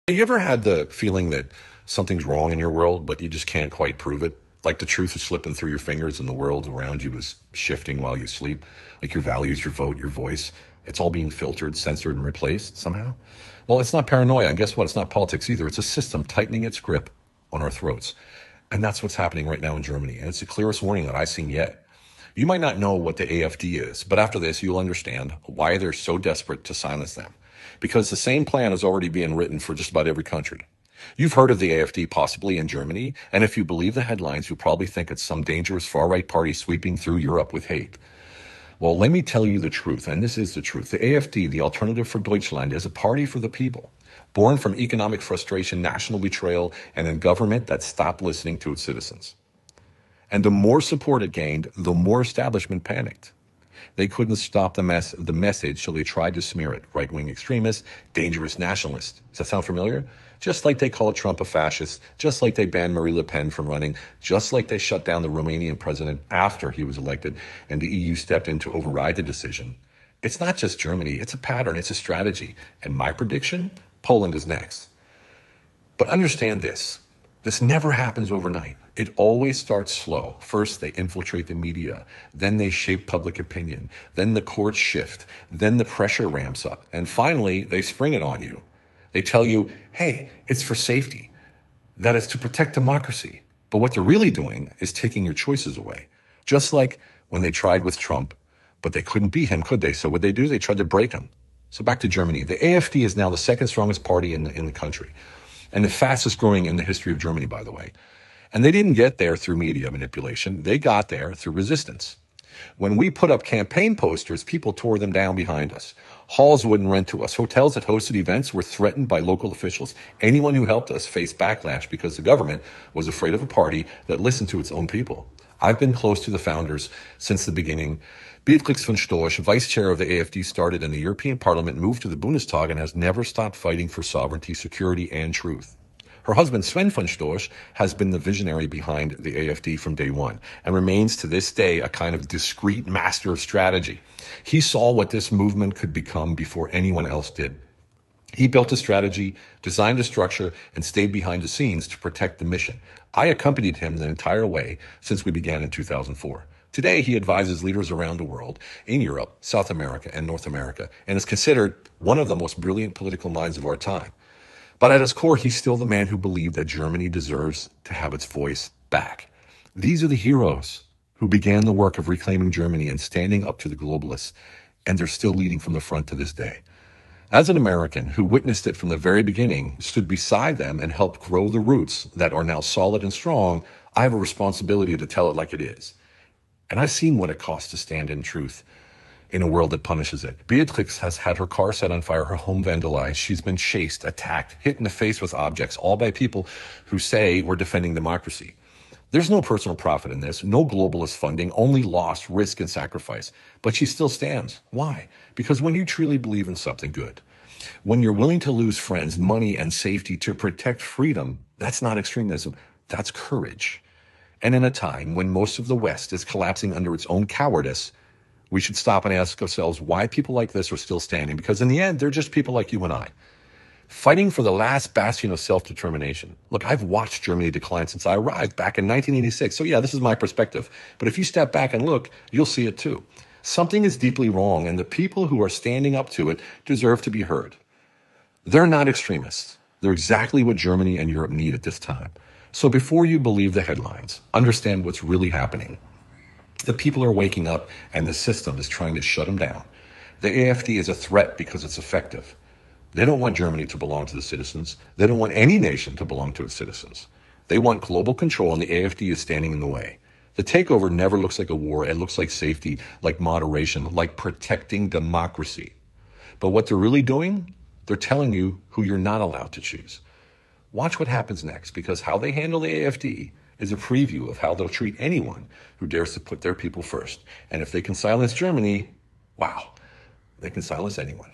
You ever had the feeling that something's wrong in your world, but you just can't quite prove it? Like the truth is slipping through your fingers and the world around you is shifting while you sleep? Like your values, your vote, your voice, it's all being filtered, censored, and replaced somehow? Well, it's not paranoia. And guess what? It's not politics either. It's a system tightening its grip on our throats. And that's what's happening right now in Germany. And it's the clearest warning that I've seen yet. You might not know what the AfD is, but after this, you'll understand why they're so desperate to silence them. Because the same plan is already being written for just about every country. You've heard of the AfD possibly in Germany, and if you believe the headlines, you'll probably think it's some dangerous far-right party sweeping through Europe with hate. Well, let me tell you the truth, and this is the truth. The AfD, the Alternative for Deutschland, is a party for the people, born from economic frustration, national betrayal, and a government that stopped listening to its citizens. And the more support it gained, the more establishment panicked. They couldn't stop the message, so they tried to smear it. Right-wing extremists, dangerous nationalists. Does that sound familiar? Just like they call Trump a fascist, just like they banned Marine Le Pen from running, just like they shut down the Romanian president after he was elected and the EU stepped in to override the decision. It's not just Germany, it's a pattern, it's a strategy. And my prediction, Poland is next. But understand this. This never happens overnight. It always starts slow. First, they infiltrate the media. Then they shape public opinion. Then the courts shift. Then the pressure ramps up. And finally, they spring it on you. They tell you, hey, it's for safety. That is to protect democracy. But what they're really doing is taking your choices away. Just like when they tried with Trump, but they couldn't beat him, could they? So what they do, they tried to break him. So back to Germany. The AfD is now the second strongest party in the country. And the fastest growing in the history of Germany, by the way. And they didn't get there through media manipulation. They got there through resistance. When we put up campaign posters, people tore them down behind us. Halls wouldn't rent to us. Hotels that hosted events were threatened by local officials. Anyone who helped us faced backlash because the government was afraid of a party that listened to its own people. I've been close to the founders since the beginning. Beatrix von Storch, vice chair of the AfD, started in the European Parliament, moved to the Bundestag, and has never stopped fighting for sovereignty, security, and truth. Her husband, Sven von Storch, has been the visionary behind the AfD from day one and remains to this day a kind of discreet master of strategy. He saw what this movement could become before anyone else did. He built a strategy, designed a structure, and stayed behind the scenes to protect the mission. I accompanied him the entire way since we began in 2004. Today, he advises leaders around the world, in Europe, South America, and North America, and is considered one of the most brilliant political minds of our time. But at his core, he's still the man who believed that Germany deserves to have its voice back. These are the heroes who began the work of reclaiming Germany and standing up to the globalists, and they're still leading from the front to this day. As an American who witnessed it from the very beginning, stood beside them and helped grow the roots that are now solid and strong, I have a responsibility to tell it like it is. And I've seen what it costs to stand in truth in a world that punishes it. Beatrix has had her car set on fire, her home vandalized. She's been chased, attacked, hit in the face with objects, all by people who say we're defending democracy. There's no personal profit in this, no globalist funding, only loss, risk, and sacrifice. But she still stands. Why? Because when you truly believe in something good, when you're willing to lose friends, money, and safety to protect freedom, that's not extremism, that's courage. And in a time when most of the West is collapsing under its own cowardice, we should stop and ask ourselves why people like this are still standing. Because in the end, they're just people like you and I, fighting for the last bastion of self-determination. Look, I've watched Germany decline since I arrived back in 1986. So yeah, this is my perspective. But if you step back and look, you'll see it too. Something is deeply wrong, and the people who are standing up to it deserve to be heard. They're not extremists. They're exactly what Germany and Europe need at this time. So before you believe the headlines, understand what's really happening. The people are waking up, and the system is trying to shut them down. The AfD is a threat because it's effective. They don't want Germany to belong to the citizens. They don't want any nation to belong to its citizens. They want global control, and the AfD is standing in the way. The takeover never looks like a war. It looks like safety, like moderation, like protecting democracy. But what they're really doing, they're telling you who you're not allowed to choose. Watch what happens next, because how they handle the AfD is a preview of how they'll treat anyone who dares to put their people first. And if they can silence Germany, wow, they can silence anyone.